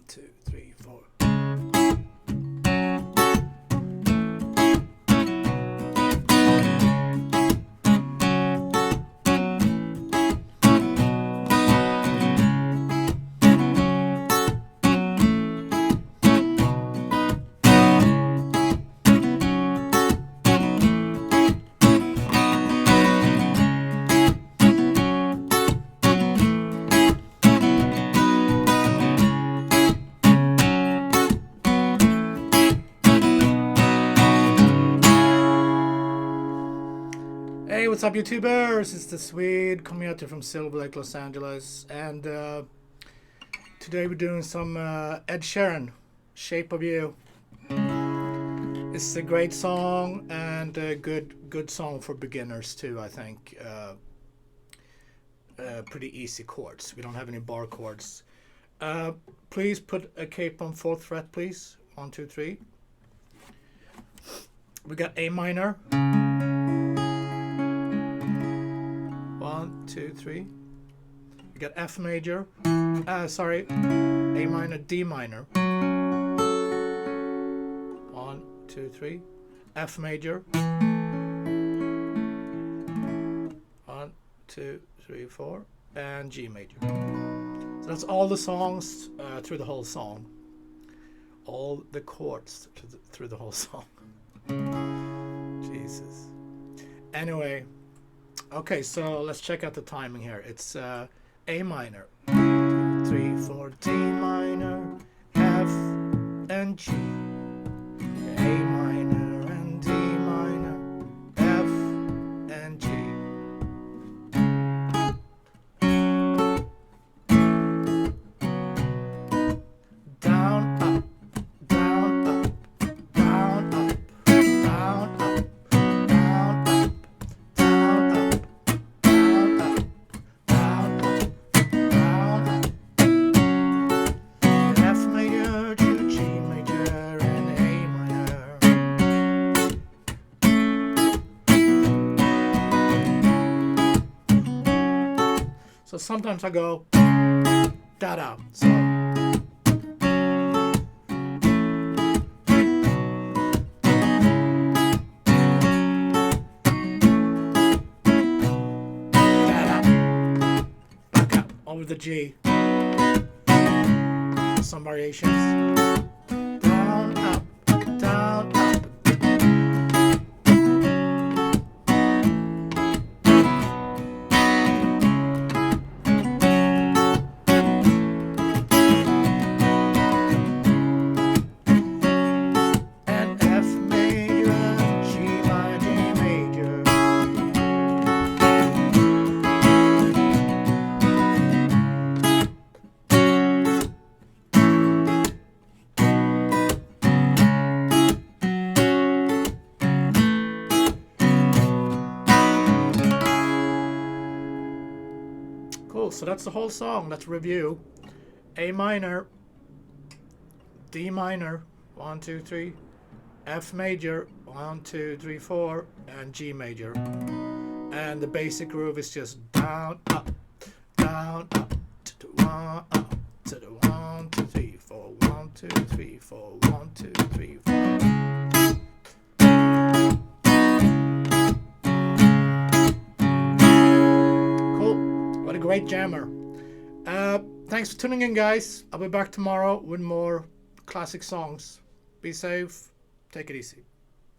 2, 3, 4. Hey, what's up, YouTubers? It's the Swede coming at you from Silver Lake, Los Angeles, and today we're doing some Ed Sheeran, "Shape of You." It's a great song and a good song for beginners too. I think pretty easy chords. We don't have any bar chords. Please put a cape on 4th fret, please. 1, 2, 3. We got A minor. 1, 2, 3. We got F major. Sorry, A minor, D minor. 1, 2, 3. F major. 1, 2, 3, 4. And G major. So that's all the songs through the whole song. All the chords through the whole song. Jesus. Anyway. Okay, so let's check out the timing here. It's A minor, 2, 3, 4, D minor, F and G. A minor and D minor, F and G. Down, up, down, up, down, up, down, up. So sometimes I go da-da. So da-da. Back up over the G. Some variations. Down, up, down, up. Cool, so that's the whole song. Let's review. A minor, D minor, 1, 2, 3, F major, 1, 2, 3, 4, and G major. And the basic groove is just down, up, to the 1, up, to the 1, 2, 3, 4, 1, 2, 3, 4, 1, 2, 3, 4. What a great jammer. Thanks for tuning in, guys. I'll be back tomorrow with more classic songs. Be safe. Take it easy.